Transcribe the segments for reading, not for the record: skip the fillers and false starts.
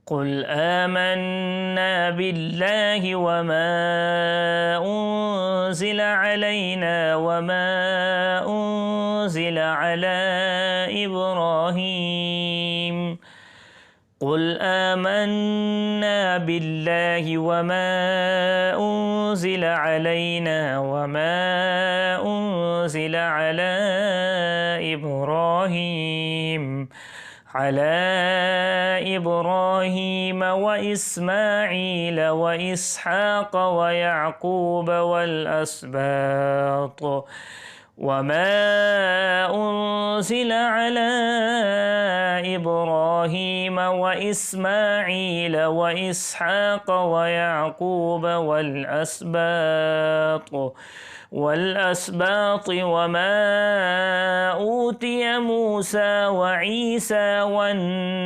قل آمنا بالله وما أنزل علينا وما أنزل على إبراهيم قل آمنا بالله وما أنزل علينا وما أنزل على إبراهيم وإسماعيل وإسحاق ويعقوب والأسباط وما أنزل على إبراهيم وإسماعيل وإسحاق ويعقوب والأسباط وما أوتي موسى وعيسى والنبيون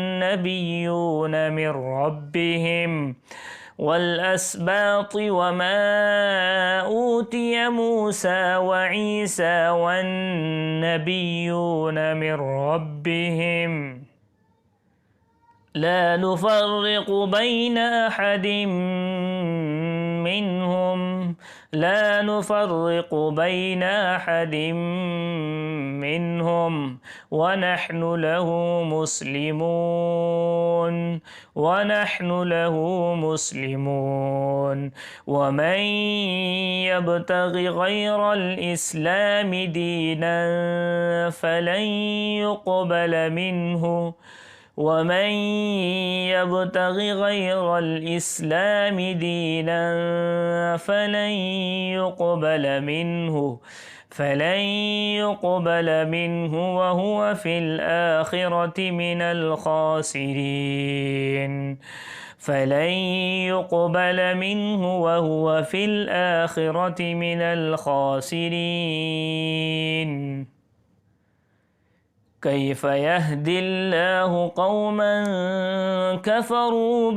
من ربهم لا نفرق بين أحد منهم ونحن له مسلمون ومن يبتغ غير الإسلام دينا فلن يقبل منه وهو في الآخرة من الخاسرين كيف يهدي الله قوما كفروا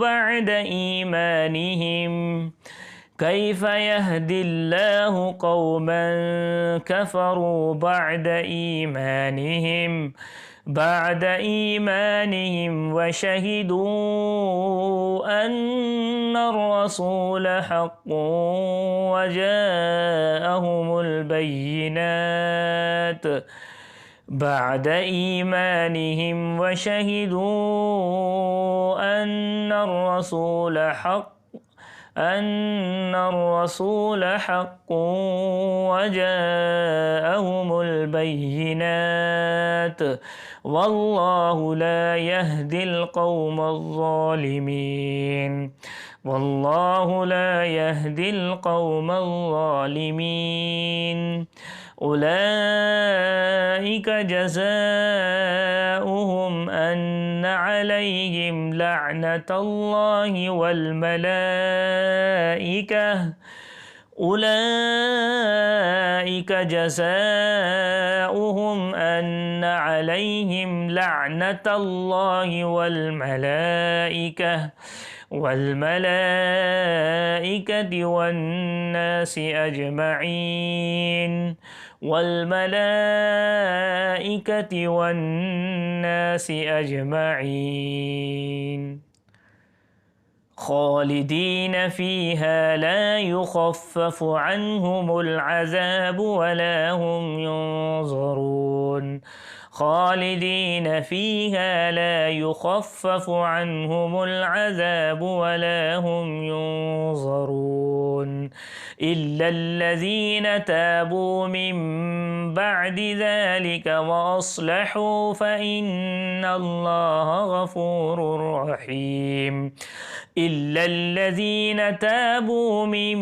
بعد إيمانهم وشهدوا أن الرسول حق وجاءهم البينات والله لا يهدي القوم الظالمين أولئك جزاؤهم أن عليهم لعنة الله والملائكة والناس أجمعين خالدين فيها لا يخفف عنهم العذاب ولا هم ينظرون إلا الذين تابوا من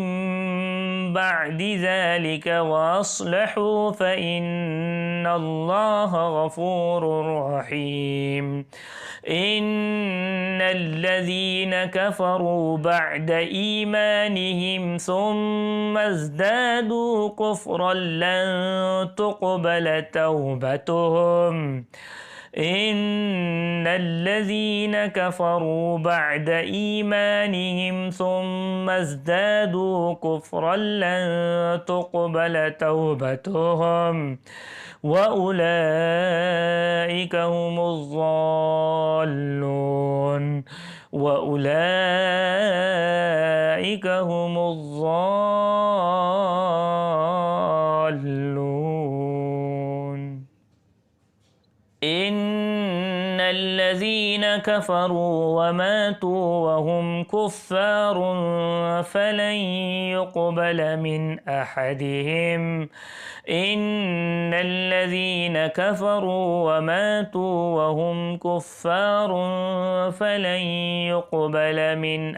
بعد ذلك وأصلحوا فإن الله غفور رحيم إن الذين كفروا بعد إيمانهم ثم ازدادوا كفرا لن تقبل توبتهم وأولئك هم الضالون وأولئك هم الضالون. إن الذين كفروا وماتوا وهم كفار فلن يقبل من أحدهم إن الذين كفروا وماتوا وهم كفار فلن يقبل من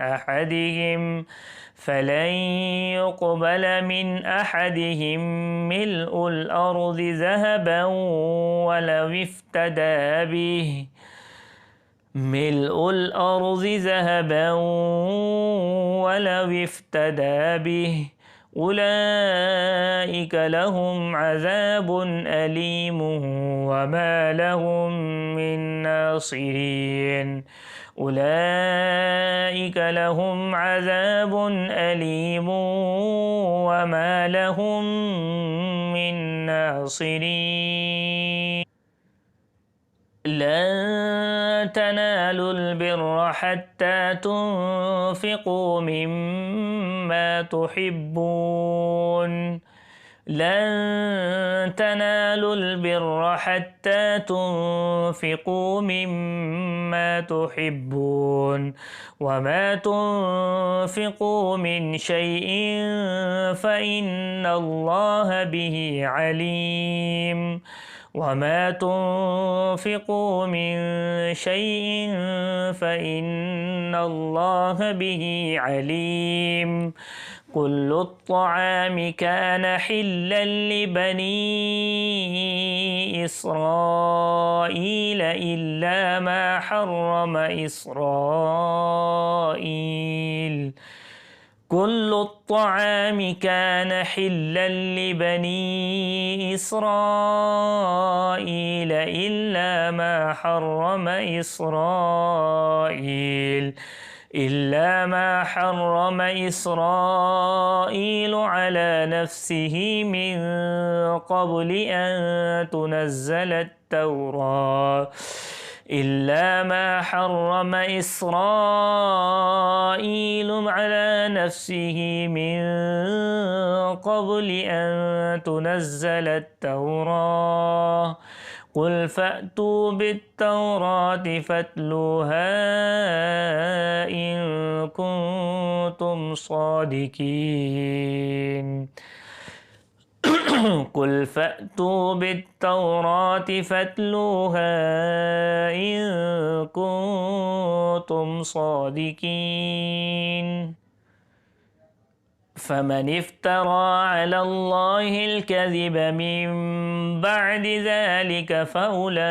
أحدهم ملء الأرض ذهبا ولو افتدى به أولئك لهم عذاب أليم وما لهم من ناصرين. أولئك لهم عذاب أليم وما لهم من ناصرين. لن تنالوا البر حتى تنفقوا مما تحبون. لن تنالوا البر حتى تنفقوا مما تحبون وما تنفقوا من شيء فإن الله به عليم. وما تنفقوا من شيء فإن الله به عليم. كل الطعام كان حلا لبني إسرائيل إلا ما حرم إسرائيل. كل الطعام كان حلا لبني إسرائيل إلا ما حرم إسرائيل على نفسه من قبل أن تنزل التوراة. إلا ما حرم إسرائيل على نفسه من قبل أن تنزل التوراة. قل فأتوا بالتوراة فاتلوها إن كنتم صادقين. قل فأتوا بالتوراة فاتلوها إن كنتم صادقين. فمن افترى على الله الكذب من بعد ذلك فأولئك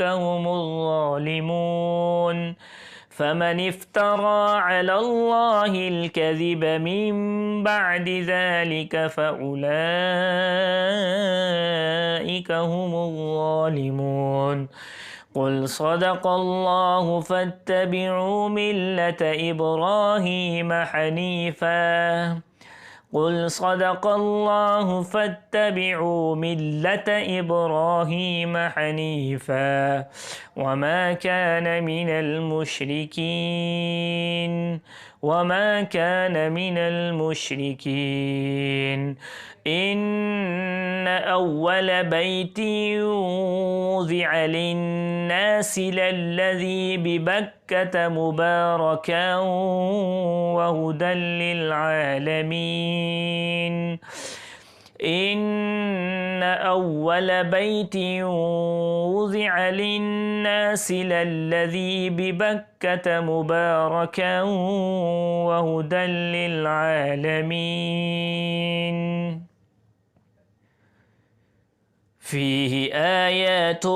هم الظالمون. فمن افترى على الله الكذب من بعد ذلك فأولئك هم الظالمون. قل صدق الله فاتبعوا ملة إبراهيم حنيفا. قل صدق الله فاتبعوا ملة إبراهيم حنيفا وما كان من المشركين. إن أول بيت وضع للناس للذي ببكة مباركا وهدى للعالمين. إن أول بيت وضع للناس للذي ببكة مباركا وهدى للعالمين. فيه آيات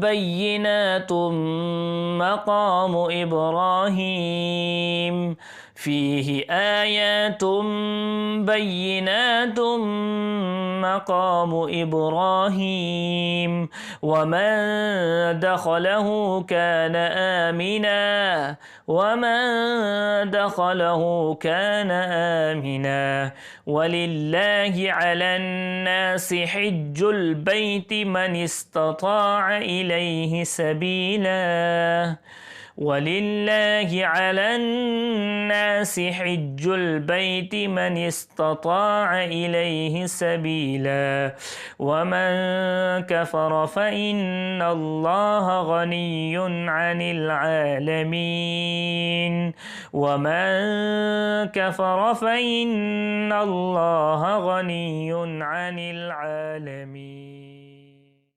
بينات مقام إبراهيم. فيه آيات بينات مقام إبراهيم ومن دخله كان آمنا ولله على الناس حج البيت من استطاع إليه سبيلا ولله على الناس حج البيت من استطاع إليه سبيلا ومن كفر فإن الله غني عن العالمين ومن كفر فإن الله غني عن العالمين